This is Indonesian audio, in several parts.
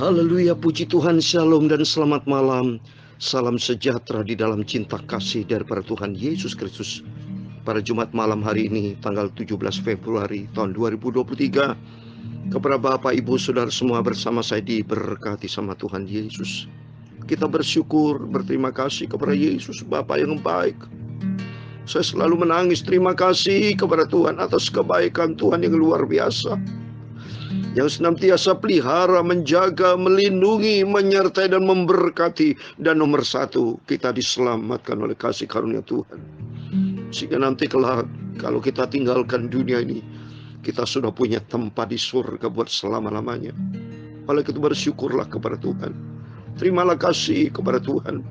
Haleluya, puji Tuhan, shalom dan selamat malam. Salam sejahtera di dalam cinta kasih daripada Tuhan Yesus Kristus. Pada Jumat malam hari ini, tanggal 17 Februari tahun 2023, kepada Bapak, Ibu, Saudara semua bersama saya diberkati sama Tuhan Yesus. Kita bersyukur, berterima kasih kepada Yesus, Bapa yang baik. Saya selalu menangis terima kasih kepada Tuhan atas kebaikan Tuhan yang luar biasa, yang senantiasa pelihara, menjaga, melindungi, menyertai dan memberkati. Dan nomor satu, kita diselamatkan oleh kasih karunia Tuhan, sehingga nanti kelak kalau kita tinggalkan dunia ini, kita sudah punya tempat di surga buat selama-lamanya. Oleh itu bersyukurlah kepada Tuhan, terimalah kasih kepada Tuhan.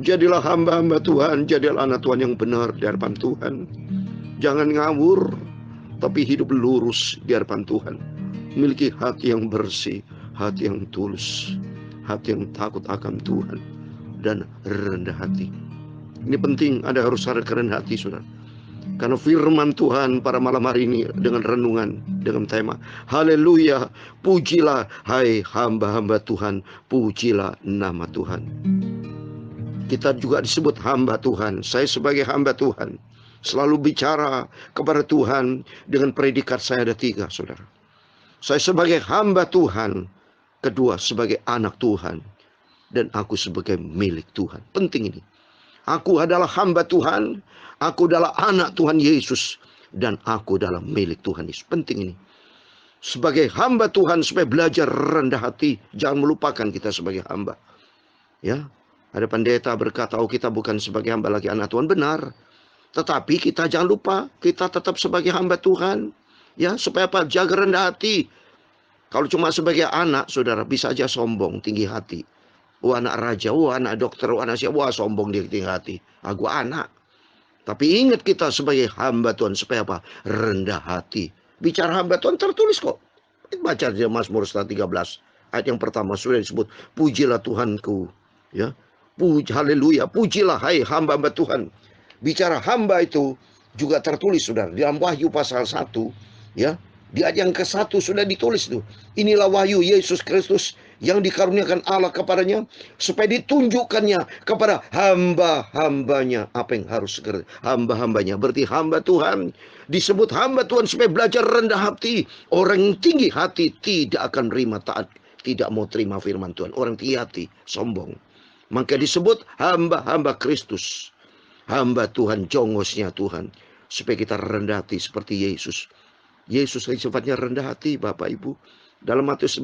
Jadilah hamba-hamba Tuhan, jadilah anak Tuhan yang benar di hadapan Tuhan. Jangan ngawur, tapi hidup lurus di hadapan Tuhan. Miliki hati yang bersih, hati yang tulus, hati yang takut akan Tuhan, dan rendah hati. Ini penting, harus ada kerendahan hati, saudara. Karena firman Tuhan pada malam hari ini dengan renungan, dengan tema Haleluya, pujilah hai hamba-hamba Tuhan, pujilah nama Tuhan. Kita juga disebut hamba Tuhan. Saya sebagai hamba Tuhan selalu bicara kepada Tuhan dengan predikat saya ada 3, saudara. Saya sebagai hamba Tuhan, kedua sebagai anak Tuhan, dan aku sebagai milik Tuhan. Penting ini. Aku adalah hamba Tuhan, aku adalah anak Tuhan Yesus, dan aku adalah milik Tuhan Yesus. Penting ini. Sebagai hamba Tuhan, supaya belajar rendah hati, jangan melupakan kita sebagai hamba. Ya, ada pendeta berkata, oh kita bukan sebagai hamba lagi anak Tuhan. Benar. Tetapi kita jangan lupa, kita tetap sebagai hamba Tuhan. Ya, supaya apa? Jaga rendah hati. Kalau cuma sebagai anak, saudara, bisa aja sombong, tinggi hati. Wah, anak raja, wah anak dokter, wah anak siapa, wah sombong dia tinggi hati. Aku anak. Tapi ingat kita sebagai hamba Tuhan, supaya apa? Rendah hati. Bicara hamba Tuhan tertulis kok. Baca aja Mazmur 13 ayat yang pertama sudah disebut, pujilah Tuhanku. Ya, haleluya, pujilah hai hamba-hamba Tuhan. Bicara hamba itu juga tertulis, saudara, dalam Wahyu pasal 1, ya, di ayat yang ke-1 sudah ditulis tuh. Inilah wahyu Yesus Kristus yang dikaruniakan Allah kepadanya, supaya ditunjukkannya kepada hamba-hambanya. Apa yang harus segera? Hamba-hambanya, berarti hamba Tuhan. Disebut hamba Tuhan supaya belajar rendah hati. Orang yang tinggi hati tidak akan terima taat, tidak mau terima firman Tuhan. Orang tinggi hati, sombong. Maka disebut hamba-hamba Kristus. Hamba Tuhan, jongosnya Tuhan. Supaya kita rendah hati seperti Yesus. Yesus sifatnya rendah hati, Bapak Ibu. Dalam Matius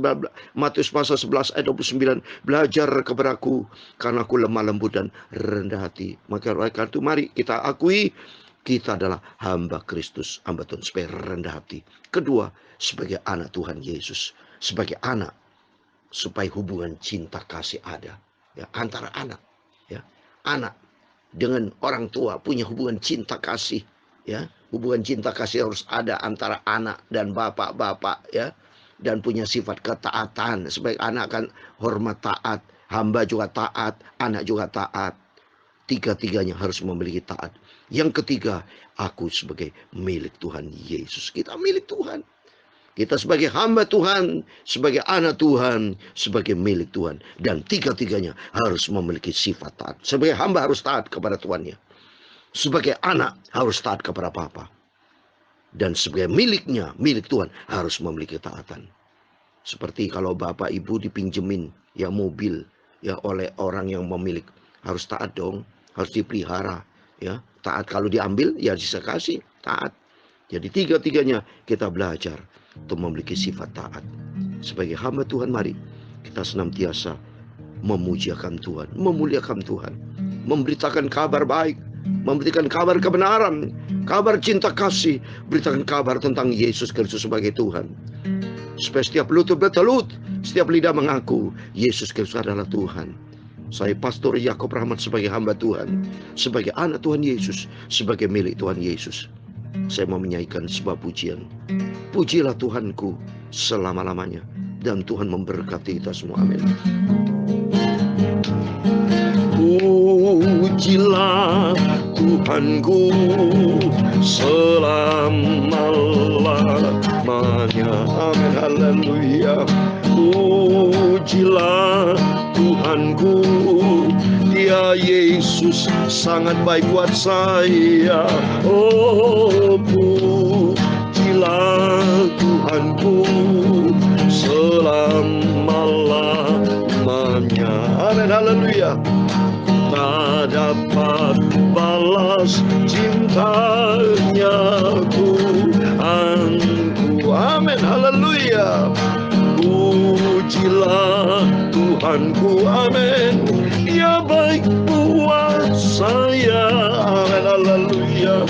pasal 11 ayat 29, belajar kepadaku karena aku lemah lembut dan rendah hati. Maka oleh karena itu mari kita akui kita adalah hamba Kristus, hamba Tuhan, supaya rendah hati. Kedua, sebagai anak Tuhan Yesus, sebagai anak, supaya hubungan cinta kasih ada, ya, antara anak, ya, anak dengan orang tua punya hubungan cinta kasih, ya. Hubungan cinta kasih harus ada antara anak dan bapak-bapak, ya. Dan punya sifat ketaatan. Sebagai anak kan hormat taat, hamba juga taat, anak juga taat. Tiga-tiganya harus memiliki taat. Yang ketiga, aku sebagai milik Tuhan Yesus. Kita milik Tuhan. Kita sebagai hamba Tuhan, sebagai anak Tuhan, sebagai milik Tuhan. Dan tiga-tiganya harus memiliki sifat taat. Sebagai hamba harus taat kepada Tuannya. Sebagai anak harus taat kepada Bapa. Dan sebagai miliknya, milik Tuhan, harus memiliki ketaatan. Seperti kalau Bapak Ibu dipinjemin ya mobil ya oleh orang yang memiliki, harus taat dong, harus dipelihara, ya. Taat kalau diambil ya bisa kasih, taat. Jadi tiga-tiganya kita belajar untuk memiliki sifat taat. Sebagai hamba Tuhan, mari kita senantiasa memujiakan Tuhan, memuliakan Tuhan, memberitakan kabar baik, memberikan kabar kebenaran, kabar cinta kasih, beritakan kabar tentang Yesus Kristus sebagai Tuhan. Supaya setiap lutut bertelut, setiap lidah mengaku Yesus Kristus adalah Tuhan. Saya Pastor Yakob Rahmat sebagai hamba Tuhan, sebagai anak Tuhan Yesus, sebagai milik Tuhan Yesus. Saya mau menyanyikan sebuah pujian. Pujilah Tuhanku selama-lamanya, dan Tuhan memberkati kita semua. Amin. Pujilah Tuhanku selama-lamanya. Amin. Haleluya. Pujilah Tuhanku, Dia Yesus sangat baik buat saya. Oh, pujilah Tuhanku selama-lamanya. Amin, haleluya. Tak dapat balas cintanya Tuhanku. Amin, haleluya. Pujilah Tuhanku, amin. Dia baik buat saya. Amin, haleluya.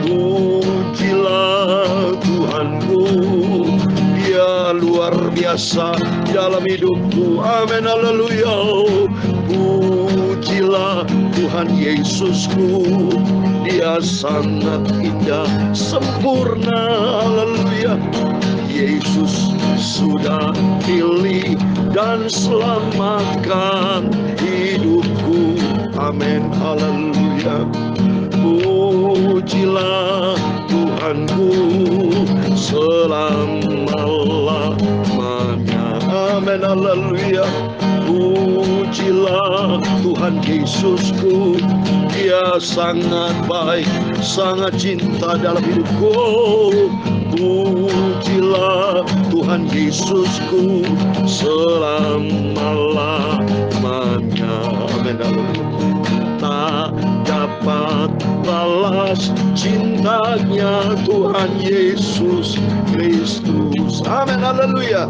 Pujilah Tuhanku, Dia luar biasa dalam hidupku. Amin, haleluya. Pujilah Tuhan Yesusku, Dia sangat indah, sempurna. Haleluya. Yesus sudah pilih dan selamatkan hidupku. Amin, haleluya. Pujilah Tuhanku selama-lamanya. Amin, haleluya. Pujilah Tuhan Yesusku, Dia sangat baik, sangat cinta dalam hidupku. Pujilah Tuhan Yesusku selama-lamanya. Amin, haleluya. Tak dapat balas cintanya Tuhan Yesus Kristus. Amin, haleluya.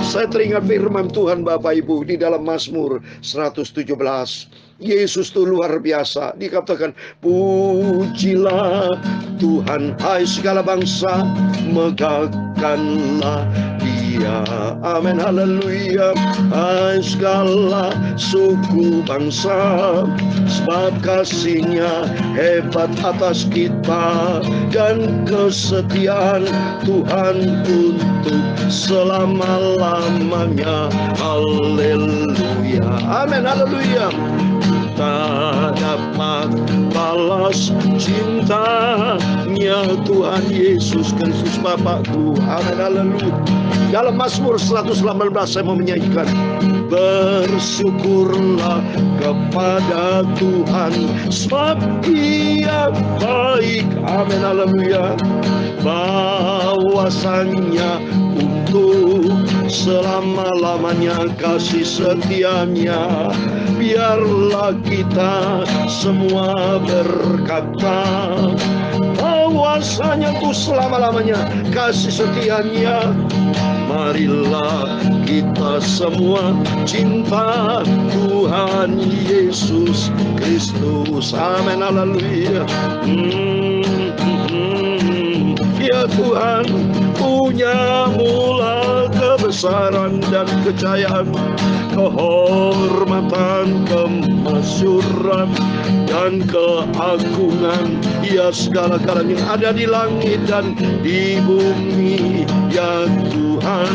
Saya teringat firman Tuhan Bapak Ibu di dalam Mazmur 117. Yesus itu luar biasa. Dikatakan, pujilah Tuhan, hai segala bangsa, megahkanlah Dia. Amin, haleluya. Hai segala suku bangsa, sebab kasih-Nya hebat atas kita, dan kesetiaan Tuhan untuk selama-lamanya. Haleluya. Amin, haleluya. Tak dapat balas cintanya Tuhan Yesus Kristus Bapakku. Amin, haleluya. Dalam Mazmur 118 saya mau menyanyikan, bersyukurlah kepada Tuhan, sebab Dia baik. Amin, haleluya. Bahwasanya untuk selama-lamanya kasih setia-Nya. Biarlah kita semua berkata, bahwasanya untuk selama-lamanya kasih setia-Nya. Marilah kita semua cinta Tuhan Yesus Kristus. Amin, haleluya. Ya Tuhan, punya mula kebesaran dan kejayaan, kehormatan, kemasyuran, dan keagungan. Ya segala-galanya yang ada di langit dan di bumi. Ya Tuhan,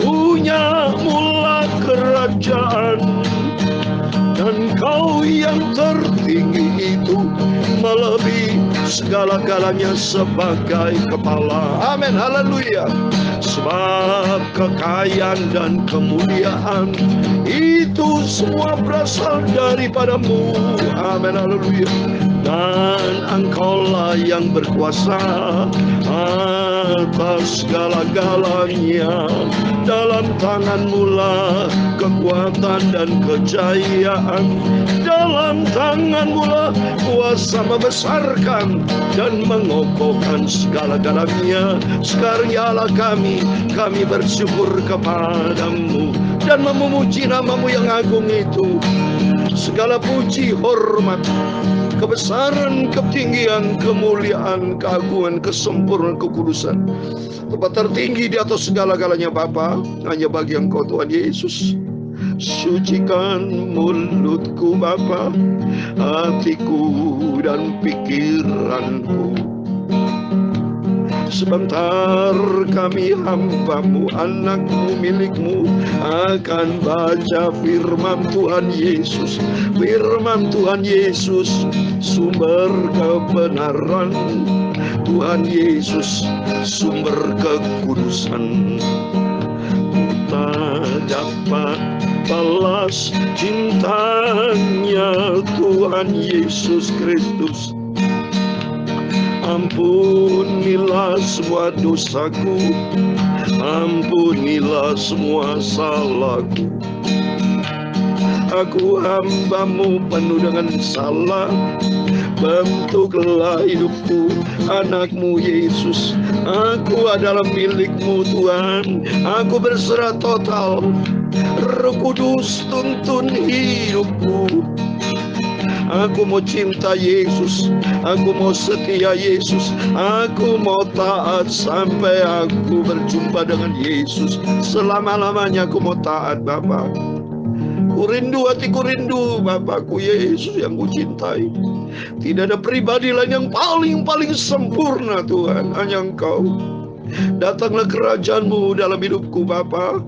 punya mula kerajaan, dan Kau yang tertinggi itu melebihi segala-galanya sebagai kepala. Amin, haleluya. Sebab kekayaan dan kemuliaan itu semua berasal daripada-Mu. Amin, haleluya. Dan Engkaulah yang berkuasa atas segala-galanya. Dalam tangan-Mu lah kekuatan dan kejayaan. Dalam tangan-Mu lah kuasa membesarkan dan mengokohkan segala-galanya. Sekarang ya Allah kami bersyukur kepada-Mu dan memuji nama-Mu yang agung itu. Segala puji, hormat, kebesaran, ketinggian, kemuliaan, keagungan, kesempurnaan, kekudusan, tempat tertinggi di atas segala-galanya Bapa, hanya bagi Engkau Tuhan Yesus. Sucikan mulutku Bapa, hatiku dan pikiranku. Sebentar kami hamba-Mu, anak-Mu, milik-Mu, akan baca firman Tuhan Yesus. Firman Tuhan Yesus, sumber kebenaran. Tuhan Yesus, sumber kekudusan. Tak dapat Bapa, balas cintanya Tuhan Yesus Kristus. Ampunilah semua dosaku, ampunilah semua salahku. Aku hamba-Mu penuh dengan salah. Bentuklah hidupku, anak-Mu Yesus. Aku adalah milik-Mu Tuhan. Aku berserah total. Roh Kudus tuntun hidupku. Aku mau cinta Yesus, aku mau setia Yesus, aku mau taat sampai aku berjumpa dengan Yesus. Selama-lamanya aku mau taat Bapa. Ku rindu, hatiku rindu Bapakku Yesus yang ku cintai. Tidak ada pribadi lain yang paling sempurna Tuhan, hanya Engkau. Datanglah kerajaan-Mu dalam hidupku Bapa.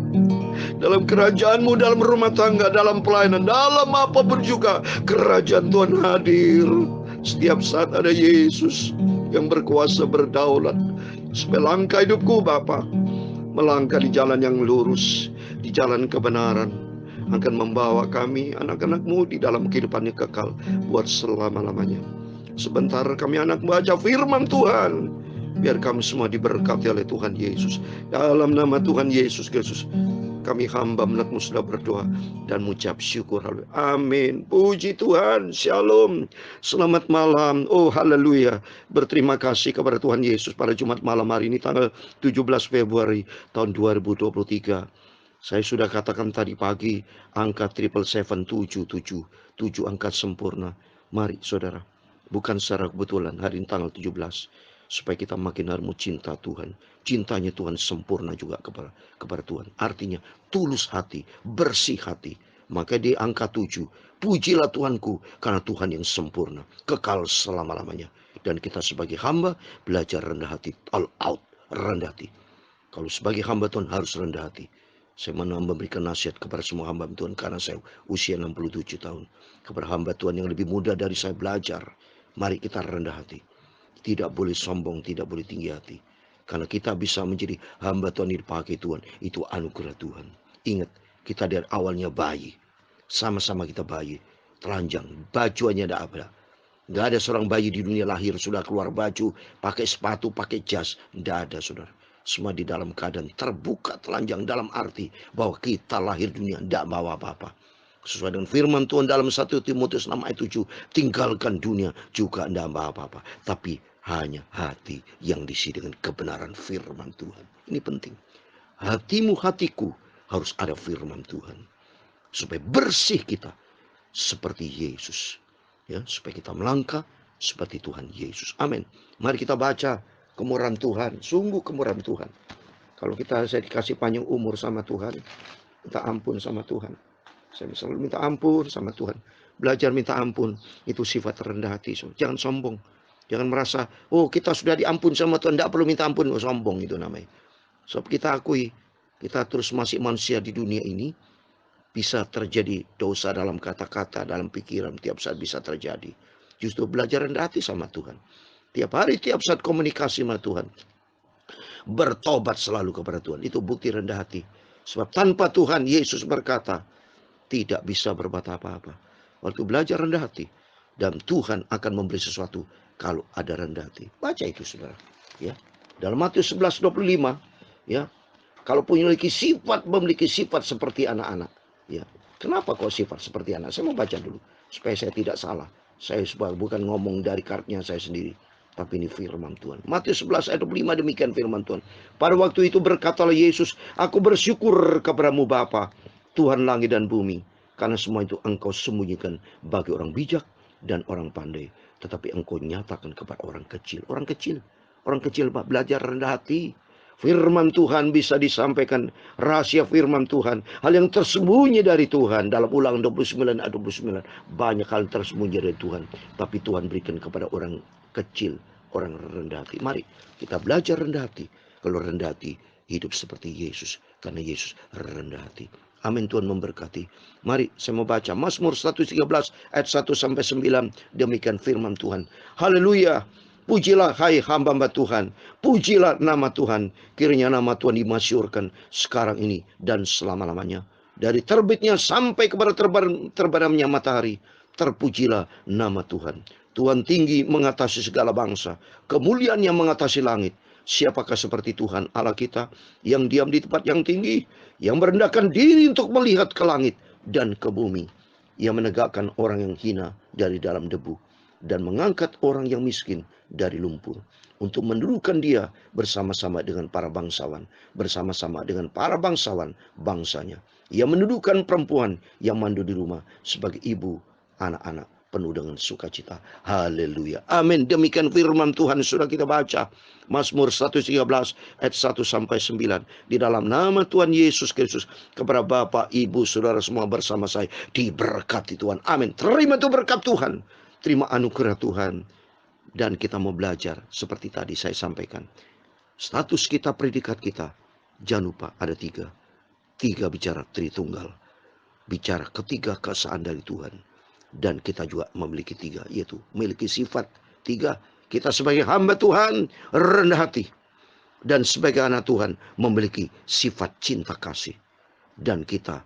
Dalam kerajaan-Mu, dalam rumah tangga, dalam pelayanan, dalam apapun juga kerajaan Tuhan hadir. Setiap saat ada Yesus yang berkuasa berdaulat. Supaya langkah hidupku Bapa, melangkah di jalan yang lurus, di jalan kebenaran, akan membawa kami anak-anak-Mu di dalam kehidupan yang kekal buat selama-lamanya. Sebentar kami anak baca firman Tuhan, biar kami semua diberkati oleh Tuhan Yesus. Dalam nama Tuhan Yesus Kristus, kami hamba anak-Mu sudah berdoa dan mengucap syukur. Amin. Puji Tuhan. Shalom. Selamat malam. Oh haleluya. Berterima kasih kepada Tuhan Yesus pada Jumat malam hari ini tanggal 17 Februari tahun 2023. Saya sudah katakan tadi pagi angka 777, 7 angka sempurna. Mari saudara, bukan secara kebetulan hari ini tanggal 17, supaya kita makin harus cinta Tuhan. Cintanya Tuhan sempurna juga kepada Tuhan. Artinya tulus hati, bersih hati. Maka di angka 7, pujilah Tuhanku karena Tuhan yang sempurna, kekal selama-lamanya. Dan kita sebagai hamba belajar rendah hati, all out, rendah hati. Kalau sebagai hamba Tuhan harus rendah hati. Saya memberikan nasihat kepada semua hamba Tuhan karena saya usia 67 tahun. Kepada hamba Tuhan yang lebih muda dari saya belajar. Mari kita rendah hati. Tidak boleh sombong, tidak boleh tinggi hati. Karena kita bisa menjadi hamba Tuhan yang dipakai Tuhan. Itu anugerah Tuhan. Ingat, kita dari awalnya bayi. Sama-sama kita bayi. Telanjang, baju hanya tidak ada. Nggak ada seorang bayi di dunia lahir sudah keluar baju, pakai sepatu, pakai jas. Tidak ada saudara. Semua di dalam keadaan terbuka telanjang, dalam arti bahwa kita lahir dunia tidak bawa apa-apa. Sesuai dengan firman Tuhan dalam 1 Timotius 6 ayat 7, tinggalkan dunia juga tidak bawa apa-apa, tapi hanya hati yang diisi dengan kebenaran firman Tuhan. Ini penting. Hatimu, hatiku harus ada firman Tuhan. Supaya bersih kita seperti Yesus. Ya, supaya kita melangkah seperti Tuhan Yesus. Amin. Mari kita baca kemurahan Tuhan, sungguh kemurahan Tuhan. Kalau saya dikasih panjang umur sama Tuhan, minta ampun sama Tuhan. Saya selalu minta ampun sama Tuhan. Belajar minta ampun, itu sifat rendah hati. Jangan sombong. Jangan merasa, oh kita sudah diampun sama Tuhan, tidak perlu minta ampun. Oh, sombong itu namanya. Sebab kita akui, kita terus masih manusia di dunia ini. Bisa terjadi dosa dalam kata-kata, dalam pikiran, tiap saat bisa terjadi. Justru belajar rendah hati sama Tuhan. Tiap hari, tiap saat komunikasi sama Tuhan. Bertobat selalu kepada Tuhan. Itu bukti rendah hati. Sebab tanpa Tuhan, Yesus berkata, tidak bisa berbuat apa-apa. Waktu belajar rendah hati. Dan Tuhan akan memberi sesuatu kalau ada rendah hati. Baca itu saudara. Ya. Dalam Matius 11:25. Ya. Kalau memiliki sifat seperti anak-anak. Ya. Kenapa kok sifat seperti anak? Saya mau baca dulu. Supaya saya tidak salah. Saya bukan ngomong dari kartnya saya sendiri. Tapi ini firman Tuhan. Matius 11 ayat 25 demikian firman Tuhan. Pada waktu itu berkatalah Yesus, aku bersyukur kepadamu Bapa, Tuhan langit dan bumi. Karena semua itu engkau sembunyikan bagi orang bijak dan orang pandai. Tetapi engkau nyatakan kepada orang kecil. Orang kecil Pak, belajar rendah hati. Firman Tuhan bisa disampaikan, rahasia firman Tuhan, hal yang tersembunyi dari Tuhan. Dalam Ulangan 29 ayat 29, banyak hal tersembunyi dari Tuhan, tapi Tuhan berikan kepada orang kecil, orang rendah hati. Mari kita belajar rendah hati. Kalau rendah hati, hidup seperti Yesus, karena Yesus rendah hati. Amin. Tuhan memberkati. Mari saya mau baca Mazmur 113 ayat 1-9. Demikian firman Tuhan. Haleluya. Pujilah hai hamba-hamba Tuhan. Pujilah nama Tuhan. Kiranya nama Tuhan dimasyhurkan sekarang ini dan selama-lamanya. Dari terbitnya sampai kepada terbenamnya matahari, terpujilah nama Tuhan. Tuhan tinggi mengatasi segala bangsa, kemuliaannya mengatasi langit. Siapakah seperti Tuhan Allah kita, yang diam di tempat yang tinggi, yang merendahkan diri untuk melihat ke langit dan ke bumi, yang menegakkan orang yang hina dari dalam debu, dan mengangkat orang yang miskin dari lumpur, untuk mendudukkan dia bersama-sama dengan para bangsawan, bersama-sama dengan para bangsawan bangsanya. Ia mendudukkan perempuan yang mandu di rumah sebagai ibu anak-anak penuh dengan sukacita. Haleluya. Amin. Demikian firman Tuhan sudah kita baca. Mazmur 113 ayat 1 sampai 9. Di dalam nama Tuhan Yesus Kristus, kepada Bapak, Ibu, Saudara semua bersama saya diberkati Tuhan. Amin. Terima itu berkat Tuhan. Terima anugerah Tuhan. Dan kita mau belajar seperti tadi saya sampaikan. Status kita, predikat kita, jangan lupa ada 3. 3 bicara Tritunggal, bicara ketiga keesaan dari Tuhan. Dan kita juga memiliki 3, yaitu memiliki sifat 3. Kita sebagai hamba Tuhan rendah hati, dan sebagai anak Tuhan memiliki sifat cinta kasih. Dan kita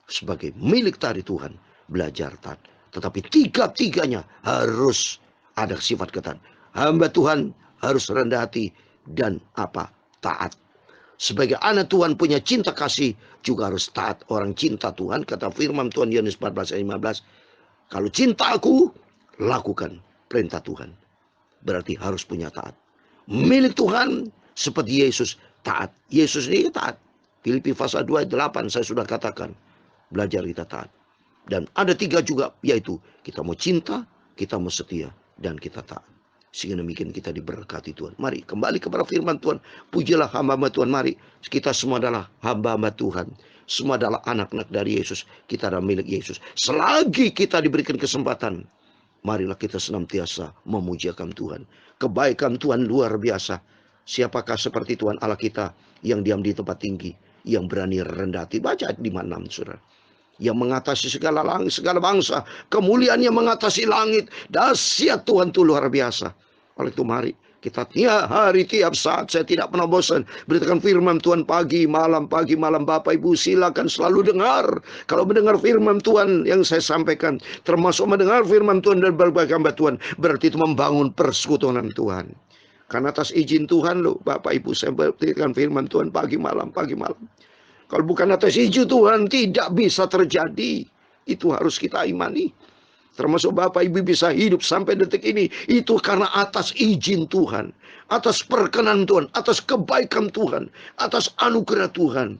sebagai milik dari Tuhan belajar taat. Tetapi 3-tiganya harus ada sifat ketat. Hamba Tuhan harus rendah hati dan taat. Sebagai anak Tuhan punya cinta kasih, juga harus taat. Orang cinta Tuhan, kata firman Tuhan Yohanes 14 ayat 15, kalau cinta aku, lakukan perintah Tuhan. Berarti harus punya taat. Milik Tuhan seperti Yesus taat. Yesus ini taat. Filipi pasal 2 ayat 8 saya sudah katakan. Belajar kita taat. Dan ada 3 juga, yaitu kita mau cinta, kita mau setia, dan kita taat. Sehingga demikian kita diberkati Tuhan. Mari kembali kepada firman Tuhan. Pujilah hamba-hamba Tuhan. Mari, kita semua adalah hamba-hamba Tuhan. Semua adalah anak-anak dari Yesus. Kita adalah milik Yesus. Selagi kita diberikan kesempatan, marilah kita senantiasa memujiakan Tuhan. Kebaikan Tuhan luar biasa. Siapakah seperti Tuhan Allah kita, yang diam di tempat tinggi, yang berani rendah hati. Baca di mana 6, saudara. Yang mengatasi segala langit, segala bangsa, kemuliaannya mengatasi langit. Dahsyat Tuhan itu luar biasa. Oleh itu mari kita tiap hari, tiap saat, saya tidak pernah bosan beritakan firman Tuhan pagi malam. Bapak Ibu silakan selalu dengar. Kalau mendengar firman Tuhan yang saya sampaikan, termasuk mendengar firman Tuhan dan berbagai hamba Tuhan, berarti itu membangun persekutuan Tuhan. Karena atas izin Tuhan loh, Bapak Ibu, saya beritakan firman Tuhan pagi malam. Kalau bukan atas izin Tuhan, tidak bisa terjadi. Itu harus kita imani. Termasuk Bapak Ibu bisa hidup sampai detik ini, itu karena atas izin Tuhan, atas perkenan Tuhan, atas kebaikan Tuhan, atas anugerah Tuhan.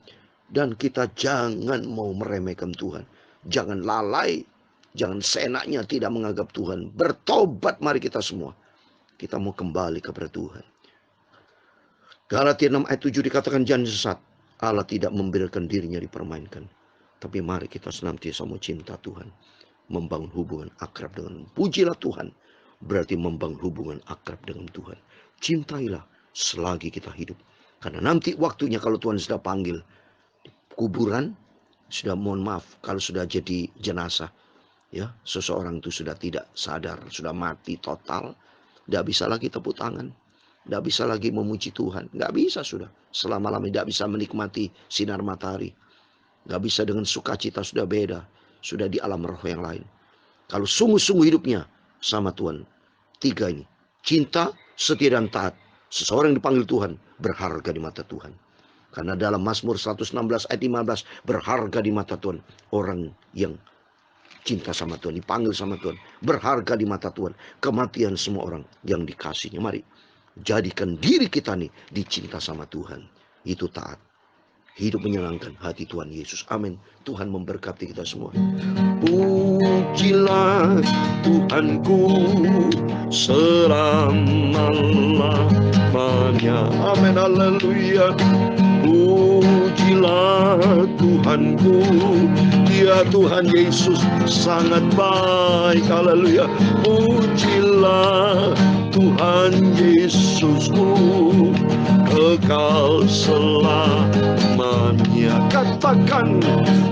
Dan kita jangan mau meremehkan Tuhan. Jangan lalai, jangan seenaknya tidak menganggap Tuhan. Bertobat mari kita semua. Kita mau kembali kepada Tuhan. Galatia 6 ayat 7 dikatakan jangan sesat. Allah tidak membiarkan dirinya dipermainkan. Tapi mari kita senantiasa mau cinta Tuhan. Membangun hubungan akrab dengan pujilah Tuhan. Berarti membangun hubungan akrab dengan Tuhan. Cintailah selagi kita hidup. Karena nanti waktunya kalau Tuhan sudah panggil. Kuburan sudah, mohon maaf, kalau sudah jadi jenazah. Ya, seseorang itu sudah tidak sadar. Sudah mati total. Tidak bisa lagi tepuk tangan. Tidak bisa lagi memuji Tuhan. Tidak bisa sudah. Selama-lamanya tidak bisa menikmati sinar matahari. Tidak bisa dengan sukacita, sudah beda. Sudah di alam roh yang lain. Kalau sungguh-sungguh hidupnya sama Tuhan. 3 ini. Cinta, setia, dan taat. Seseorang yang dipanggil Tuhan berharga di mata Tuhan. Karena dalam Mazmur 116 ayat 15. Berharga di mata Tuhan. Orang yang cinta sama Tuhan, dipanggil sama Tuhan. Berharga di mata Tuhan. Kematian semua orang yang dikasihnya. Mari. Jadikan diri kita nih dicinta sama Tuhan. Itu taat. Hidup menyenangkan hati Tuhan Yesus. Amin. Tuhan memberkati kita semua. Pujilah Tuhanku selama-lamanya. Amin. Haleluya. Pujilah Tuhanku. Dia Tuhan Yesus sangat baik. Haleluya. Pujilah Tuhan Yesusku kekal selamanya. Katakan,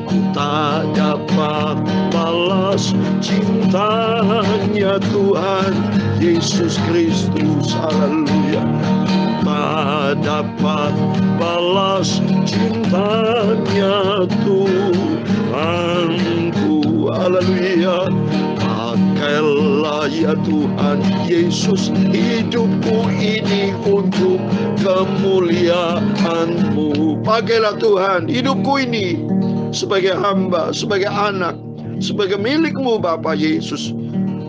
ku tak dapat balas cintanya Tuhan Yesus Kristus. Haleluya. Tak dapat balas cintanya Tuhan haleluya. Pakailah ya Tuhan Yesus hidupku ini untuk kemuliaan-Mu. Pakailah Tuhan hidupku ini sebagai hamba, sebagai anak, sebagai milik-Mu Bapa Yesus,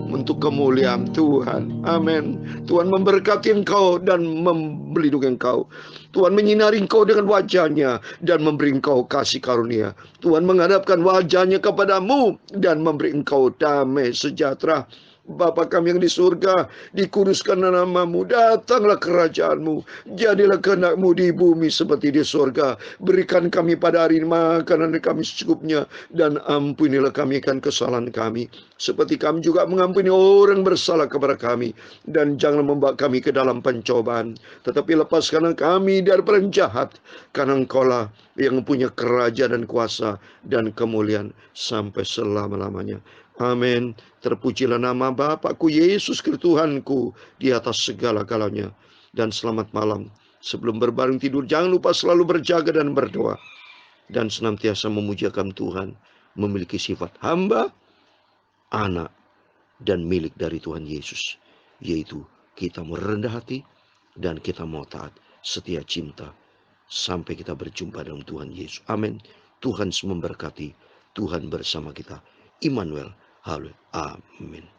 untuk kemuliaan Tuhan. Amin. Tuhan memberkati engkau dan melindungi engkau. Tuhan menyinari engkau dengan wajahnya dan memberi engkau kasih karunia. Tuhan menghadapkan wajahnya kepadamu dan memberi engkau damai sejahtera. Bapa kami yang di surga, dikuduskanlah namamu, datanglah kerajaanmu, jadilah kehendak-Mu di bumi seperti di surga. Berikan kami pada hari ini makanan kami secukupnya, dan ampunilah kami akan kesalahan kami, seperti kami juga mengampuni orang bersalah kepada kami. Dan jangan membawa kami ke dalam pencobaan, tetapi lepaskanlah kami dari penjahat, karena Engkaulah yang mempunyai kerajaan dan kuasa dan kemuliaan sampai selama-lamanya. Amin. Terpujilah nama Bapakku Yesus Kristus Tuhanku di atas segala-galanya. Dan selamat malam. Sebelum berbaring tidur, jangan lupa selalu berjaga dan berdoa, dan senantiasa memujiakan Tuhan, memiliki sifat hamba, anak, dan milik dari Tuhan Yesus, yaitu kita mau rendah hati dan kita mau taat, setia cinta, sampai kita berjumpa dengan Tuhan Yesus. Amin. Tuhan memberkati. Tuhan bersama kita. Immanuel. Haleluya. Amin.